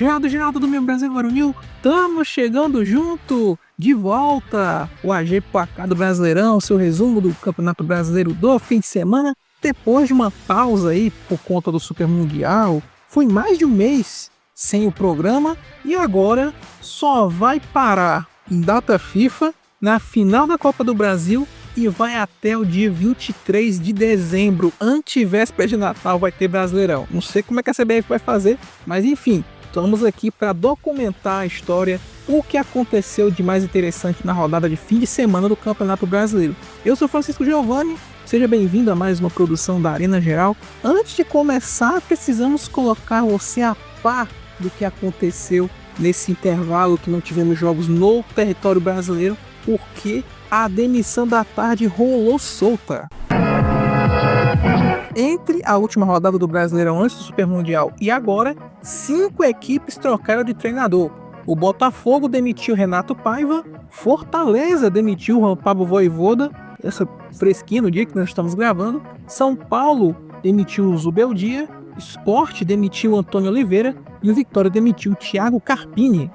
Geraldo do meu Brasil Varonil, estamos chegando junto, de volta, o AG Placar do Brasileirão, seu resumo do Campeonato Brasileiro do fim de semana, depois de uma pausa aí por conta do Super Mundial. Foi mais de um mês sem o programa e agora só vai parar em data FIFA na final da Copa do Brasil e vai até o dia 23 de dezembro, antevéspera de Natal, vai ter Brasileirão. Não sei como é que a CBF vai fazer, mas enfim, estamos aqui para documentar a história, o que aconteceu de mais interessante na rodada de fim de semana do Campeonato Brasileiro. Eu sou Francisco Giovanni, seja bem-vindo a mais uma produção da Arena Geral. Antes de começar, precisamos colocar você a par do que aconteceu nesse intervalo que não tivemos jogos no território brasileiro, porque a demissão da tarde rolou solta. Entre a última rodada do Brasileirão antes do Super Mundial e agora, 5 equipes trocaram de treinador. O Botafogo demitiu Renato Paiva, Fortaleza demitiu Juan Pablo Vojvoda, essa fresquinha no dia que nós estamos gravando, São Paulo demitiu Zubeldia, Sport demitiu Antônio Oliveira e o Vitória demitiu Thiago Carpini.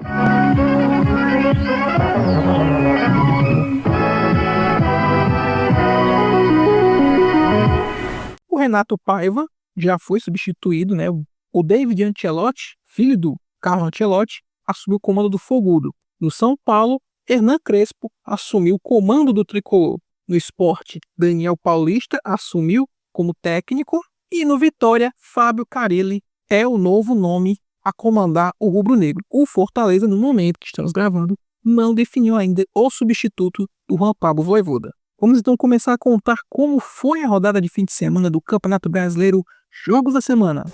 O Renato Paiva já foi substituído, né? O David Ancelotti, filho do Carlo Ancelotti, assumiu o comando do Fogudo. No São Paulo, Hernan Crespo assumiu o comando do Tricolor. No Sport, Daniel Paulista assumiu como técnico. E no Vitória, Fábio Carille é o novo nome a comandar o rubro-negro. O Fortaleza, no momento que estamos gravando, não definiu ainda o substituto do Juan Pablo Vojvoda. Vamos então começar a contar como foi a rodada de fim de semana do Campeonato Brasileiro, Jogos da Semana.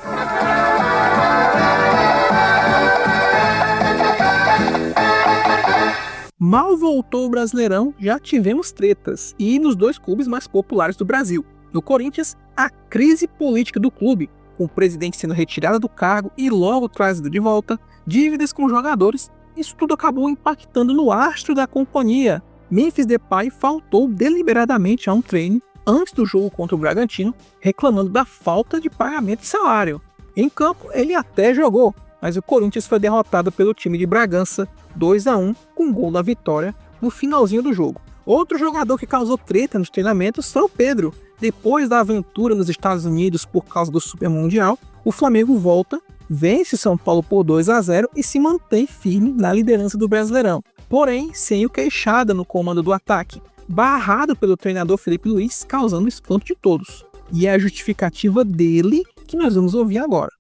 Mal voltou o Brasileirão, já tivemos tretas, e nos dois clubes mais populares do Brasil. No Corinthians, a crise política do clube, com o presidente sendo retirado do cargo e logo trazido de volta, dívidas com jogadores, isso tudo acabou impactando no astro da companhia. Memphis Depay faltou deliberadamente a um treino antes do jogo contra o Bragantino, reclamando da falta de pagamento de salário. Em campo, ele até jogou, mas o Corinthians foi derrotado pelo time de Bragança 2-1 com gol da vitória no finalzinho do jogo. Outro jogador que causou treta nos treinamentos foi o Pedro. Depois da aventura nos Estados Unidos por causa do Super Mundial, o Flamengo volta, vence o São Paulo por 2-0 e se mantém firme na liderança do Brasileirão. Porém, sem o Queixada no comando do ataque, barrado pelo treinador Felipe Luiz, causando espanto de todos. E é a justificativa dele que nós vamos ouvir agora.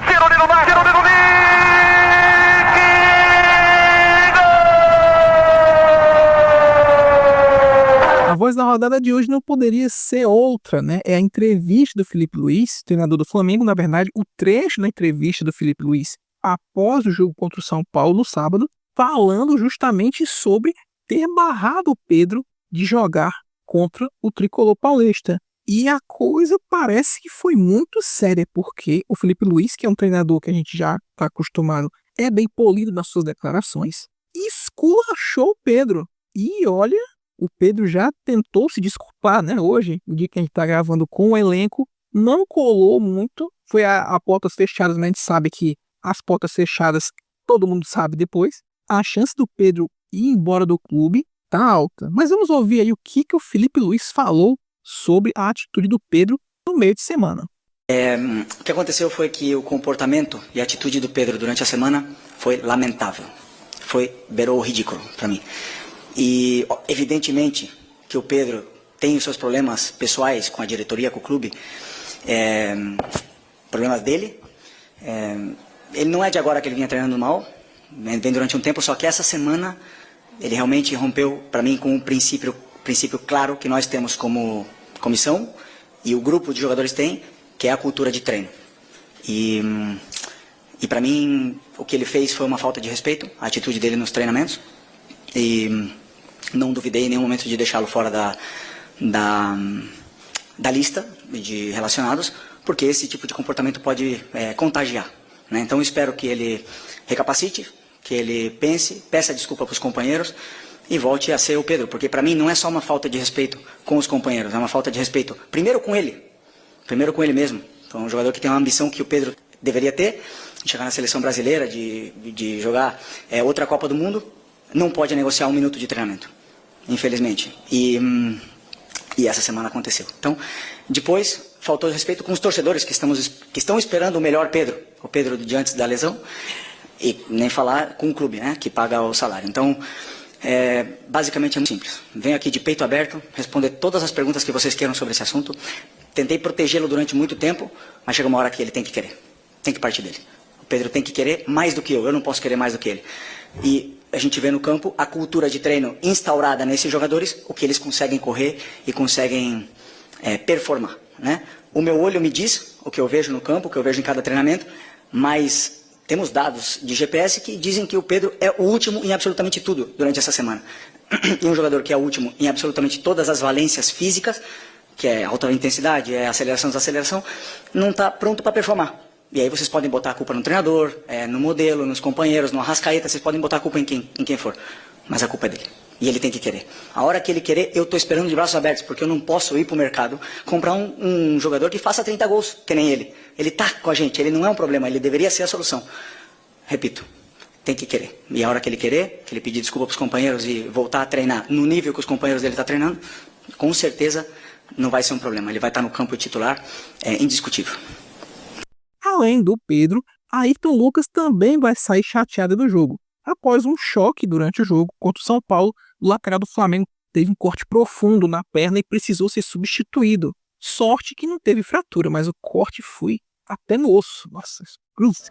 A voz da rodada de hoje não poderia ser outra, né? É a entrevista do Felipe Luiz, treinador do Flamengo, na verdade, o trecho da entrevista do Felipe Luiz após o jogo contra o São Paulo no sábado, falando justamente sobre ter barrado o Pedro de jogar contra o Tricolor Paulista. E a coisa parece que foi muito séria, porque o Felipe Luiz, que é um treinador que a gente já está acostumado, é bem polido nas suas declarações, esculachou o Pedro. E olha, o Pedro já tentou se desculpar, né? Hoje, no dia que a gente está gravando com o elenco, não colou muito, foi a portas fechadas, mas a gente sabe que as portas fechadas todo mundo sabe depois. A chance do Pedro ir embora do clube tá alta. Mas vamos ouvir aí o que o Felipe Luiz falou sobre a atitude do Pedro no meio de semana. O que aconteceu foi que o comportamento e a atitude do Pedro durante a semana foi lamentável. Beirou o ridículo para mim. E evidentemente que o Pedro tem os seus problemas pessoais com a diretoria, com o clube, problemas dele. Ele não é de agora que ele vinha treinando mal, vem durante um tempo, só que essa semana ele realmente rompeu para mim com um princípio claro que nós temos como comissão e o grupo de jogadores tem, que é a cultura de treino. E para mim o que ele fez foi uma falta de respeito, a atitude dele nos treinamentos, e não duvidei em nenhum momento de deixá-lo fora da lista de relacionados, porque esse tipo de comportamento pode contagiar, né? Então eu espero que ele recapacite, que ele peça desculpa para os companheiros e volte a ser o Pedro, porque para mim não é só uma falta de respeito com os companheiros, é uma falta de respeito primeiro com ele mesmo. Então é um jogador que tem uma ambição que o Pedro deveria ter, chegar na seleção brasileira, de jogar outra Copa do Mundo, não pode negociar 1 minuto de treinamento, infelizmente. E essa semana aconteceu. Então, depois, faltou respeito com os torcedores que estão esperando o melhor Pedro, o Pedro de antes da lesão, e nem falar com o clube, né, que paga o salário. Então, basicamente é muito simples. Venho aqui de peito aberto, responder todas as perguntas que vocês queiram sobre esse assunto. Tentei protegê-lo durante muito tempo, mas chega uma hora que ele tem que querer. Tem que partir dele. O Pedro tem que querer mais do que eu não posso querer mais do que ele. E a gente vê no campo a cultura de treino instaurada nesses jogadores, o que eles conseguem correr e conseguem performar, né? O meu olho me diz o que eu vejo no campo, o que eu vejo em cada treinamento, mas temos dados de GPS que dizem que o Pedro é o último em absolutamente tudo durante essa semana. E um jogador que é o último em absolutamente todas as valências físicas, que é alta intensidade, é aceleração, desaceleração, não está pronto para performar. E aí vocês podem botar a culpa no treinador, no modelo, nos companheiros, no Arrascaeta, vocês podem botar a culpa em quem for. Mas a culpa é dele. E ele tem que querer. A hora que ele querer, eu estou esperando de braços abertos, porque eu não posso ir para o mercado comprar um jogador que faça 30 gols, que nem ele. Ele está com a gente, ele não é um problema, ele deveria ser a solução. Repito, tem que querer. E a hora que ele querer, que ele pedir desculpa para os companheiros e voltar a treinar no nível que os companheiros dele estão treinando, com certeza não vai ser um problema. Ele vai estar no campo titular, indiscutível. Além do Pedro, Ayrton Lucas também vai sair chateado do jogo. Após um choque durante o jogo contra o São Paulo, o lateral do Flamengo teve um corte profundo na perna e precisou ser substituído. Sorte que não teve fratura, mas o corte foi até no osso. Nossa, cruz.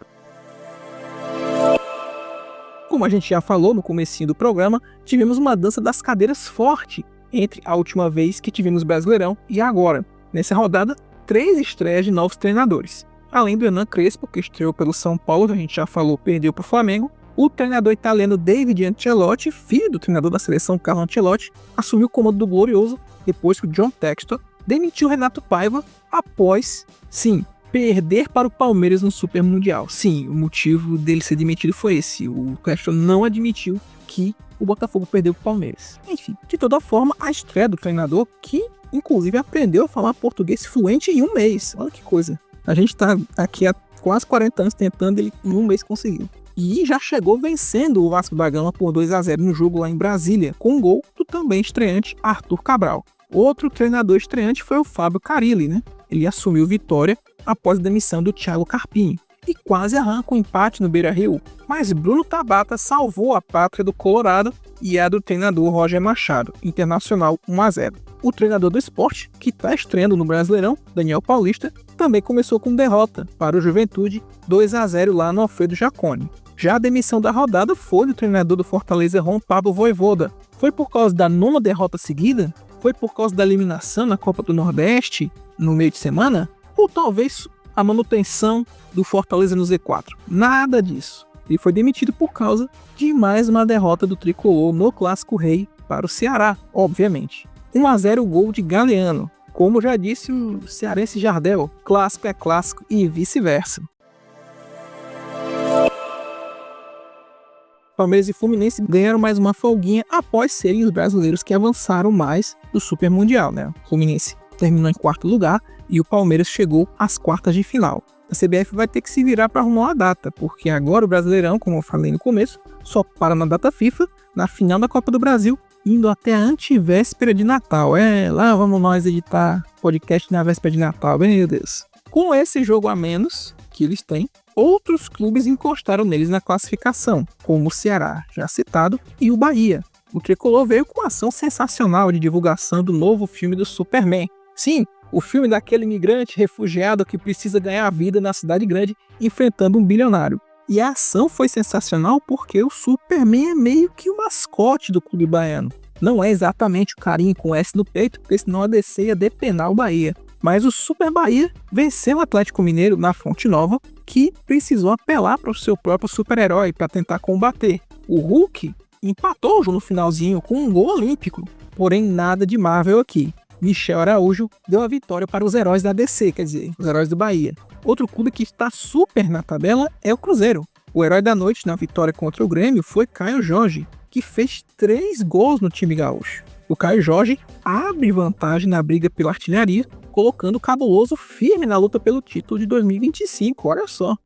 Como a gente já falou no comecinho do programa, tivemos uma dança das cadeiras forte entre a última vez que tivemos Brasileirão e agora. Nessa rodada, 3 estreias de novos treinadores. Além do Hernan Crespo, que estreou pelo São Paulo, a gente já falou, perdeu para o Flamengo, o treinador italiano David Ancelotti, filho do treinador da seleção Carlo Ancelotti, assumiu o comando do Glorioso depois que o John Textor demitiu Renato Paiva após, sim, perder para o Palmeiras no Super Mundial. Sim, o motivo dele ser demitido foi esse. O Textor não admitiu que o Botafogo perdeu para o Palmeiras. Enfim, de toda forma, a estreia do treinador, que inclusive aprendeu a falar português fluente em 1 mês. Olha que coisa. A gente está aqui há quase 40 anos tentando, ele em 1 mês conseguiu. E já chegou vencendo o Vasco da Gama por 2-0 no jogo lá em Brasília, com um gol do também estreante Arthur Cabral. Outro treinador estreante foi o Fábio Carille, né? Ele assumiu Vitória após a demissão do Thiago Carpini e quase arranca um empate no Beira-Rio, mas Bruno Tabata salvou a pátria do Colorado e a do treinador Roger Machado, Internacional 1-0. O treinador do Sport, que está estreando no Brasileirão, Daniel Paulista, também começou com derrota para o Juventude 2-0 lá no Alfredo Jaconi. Já a demissão da rodada foi do treinador do Fortaleza, Juan Pablo Vojvoda. Foi por causa da 9ª derrota seguida? Foi por causa da eliminação na Copa do Nordeste no meio de semana? Ou talvez a manutenção do Fortaleza no Z4? Nada disso. Ele foi demitido por causa de mais uma derrota do Tricolor no Clássico Rei para o Ceará, obviamente. 1-0 gol de Galeano. Como já disse o cearense Jardel, clássico é clássico e vice-versa. Palmeiras e Fluminense ganharam mais uma folguinha após serem os brasileiros que avançaram mais do Super Mundial, né? O Fluminense terminou em 4º lugar e o Palmeiras chegou às quartas de final. A CBF vai ter que se virar para arrumar uma data, porque agora o Brasileirão, como eu falei no começo, só para na data FIFA, na final da Copa do Brasil, indo até a antivéspera de Natal. Lá vamos nós editar podcast na véspera de Natal, meu Deus. Com esse jogo a menos que eles têm, outros clubes encostaram neles na classificação, como o Ceará, já citado, e o Bahia. O Tricolor veio com uma ação sensacional de divulgação do novo filme do Superman. Sim, o filme daquele imigrante refugiado que precisa ganhar a vida na cidade grande enfrentando um bilionário. E a ação foi sensacional porque o Superman é meio que o mascote do clube baiano. Não é exatamente o carinho com S no peito, porque senão a DC ia depenar o Bahia. Mas o Super Bahia venceu o Atlético Mineiro na Fonte Nova, que precisou apelar para o seu próprio super-herói para tentar combater. O Hulk empatou no finalzinho com um gol olímpico, porém nada de Marvel aqui. Michel Araújo deu a vitória para os heróis da DC, quer dizer, os heróis do Bahia. Outro clube que está super na tabela é o Cruzeiro. O herói da noite na vitória contra o Grêmio foi Caio Jorge, que fez 3 gols no time gaúcho. O Caio Jorge abre vantagem na briga pela artilharia, colocando o Cabuloso firme na luta pelo título de 2025, olha só.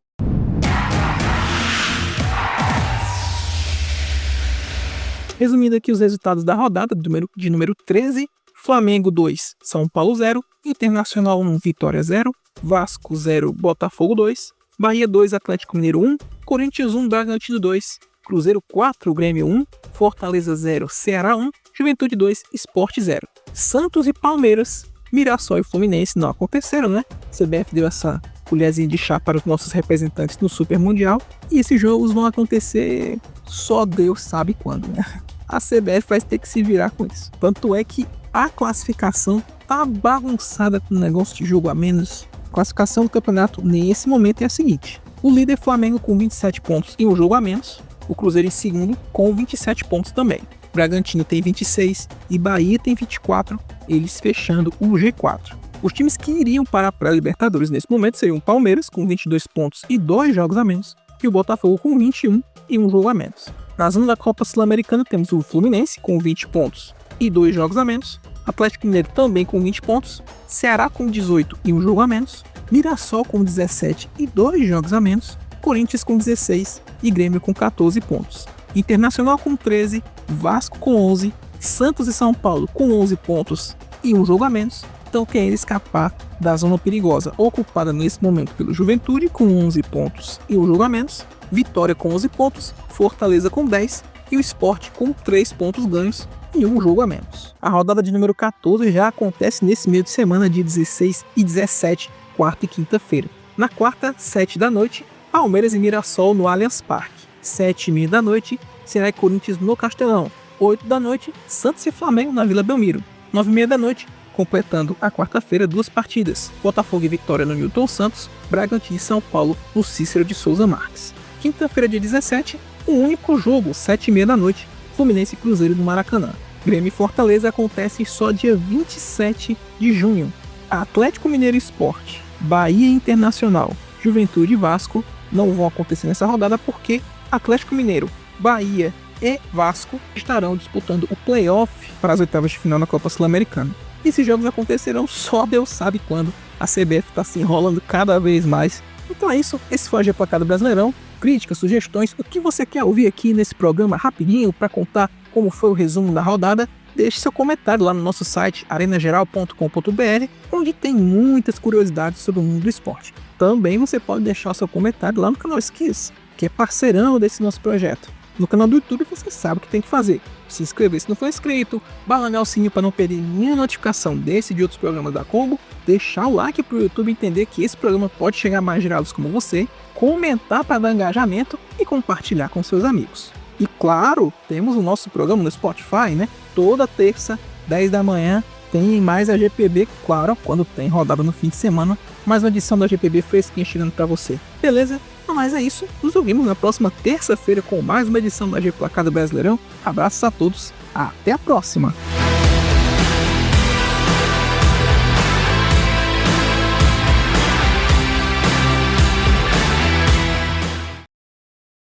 Resumindo aqui os resultados da rodada de número 13, Flamengo 2, São Paulo 0, Internacional 1, Vitória 0, Vasco 0, Botafogo 2, Bahia 2, Atlético Mineiro 1, Corinthians 1, Bragantino 2, Cruzeiro 4, Grêmio 1, Fortaleza 0, Ceará 1, Juventude 2, Sport 0. Santos e Palmeiras, Mirassol e Fluminense não aconteceram, né? A CBF deu essa colherzinha de chá para os nossos representantes no Super Mundial e esses jogos vão acontecer só Deus sabe quando, né? A CBF vai ter que se virar com isso. Tanto é que a classificação tá bagunçada com o negócio de jogo a menos. A classificação do campeonato nesse momento é a seguinte: o líder Flamengo com 27 pontos e um jogo a menos, o Cruzeiro em segundo com 27 pontos também. Bragantino tem 26 e Bahia tem 24, eles fechando o G4. Os times que iriam para a pré-Libertadores nesse momento seriam o Palmeiras com 22 pontos e 2 jogos a menos e o Botafogo com 21 e um jogo a menos. Na zona da Copa Sul-Americana temos o Fluminense com 20 pontos e 2 jogos a menos, Atlético Mineiro também com 20 pontos, Ceará com 18 e um jogo a menos, Mirassol com 17 e 2 jogos a menos, Corinthians com 16 e Grêmio com 14 pontos. Internacional com 13, Vasco com 11, Santos e São Paulo com 11 pontos e um jogo a menos, estão querendo escapar da zona perigosa, ocupada nesse momento pelo Juventude com 11 pontos e um jogo a menos, Vitória com 11 pontos, Fortaleza com 10 e o Sport com 3 pontos ganhos e um jogo a menos. A rodada de número 14 já acontece nesse meio de semana, dia 16 e 17, quarta e quinta-feira. Na quarta, 7 da noite, Palmeiras e Mirassol no Allianz Parque. 7h30 da noite, Ceará e Corinthians no Castelão. 8 da noite, Santos e Flamengo na Vila Belmiro. 9h30 da noite, completando a quarta-feira, 2 partidas. Botafogo e Vitória no Newton Santos, Bragantino e São Paulo no Cícero de Souza Marques. Quinta-feira, dia 17, um único jogo, 7h30 da noite, Fluminense e Cruzeiro no Maracanã. Grêmio e Fortaleza acontece só dia 27 de junho. Atlético Mineiro e Sport, Bahia Internacional, Juventude e Vasco não vão acontecer nessa rodada porque Atlético Mineiro, Bahia e Vasco estarão disputando o playoff para as oitavas de final na Copa Sul-Americana. Esses jogos acontecerão só Deus sabe quando. A CBF está se enrolando cada vez mais. Então é isso, esse foi o GE Placado Brasileirão. Críticas, sugestões, o que você quer ouvir aqui nesse programa rapidinho para contar como foi o resumo da rodada, deixe seu comentário lá no nosso site arenageral.com.br, onde tem muitas curiosidades sobre o mundo do esporte. Também você pode deixar seu comentário lá no canal Skis, que é parceirão desse nosso projeto. No canal do YouTube você sabe o que tem que fazer. Se inscrever se não for inscrito, balanar o sininho para não perder nenhuma notificação desse e de outros programas da Combo, deixar o like para o YouTube entender que esse programa pode chegar a mais gerados como você, comentar para dar engajamento e compartilhar com seus amigos. E claro, temos o nosso programa no Spotify, né? Toda terça, 10 da manhã, tem mais a GPB, claro, quando tem rodada no fim de semana, mais uma edição da GPB fresquinha chegando para você. Beleza? Mas é isso, nos ouvimos na próxima terça-feira com mais uma edição da GE Placado Brasileirão. Abraços a todos, até a próxima!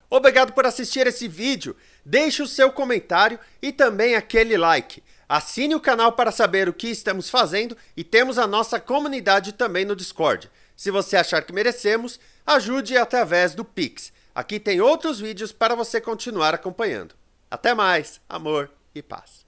Obrigado por assistir esse vídeo, deixe o seu comentário e também aquele like. Assine o canal para saber o que estamos fazendo e temos a nossa comunidade também no Discord. Se você achar que merecemos, ajude através do Pix. Aqui tem outros vídeos para você continuar acompanhando. Até mais, amor e paz.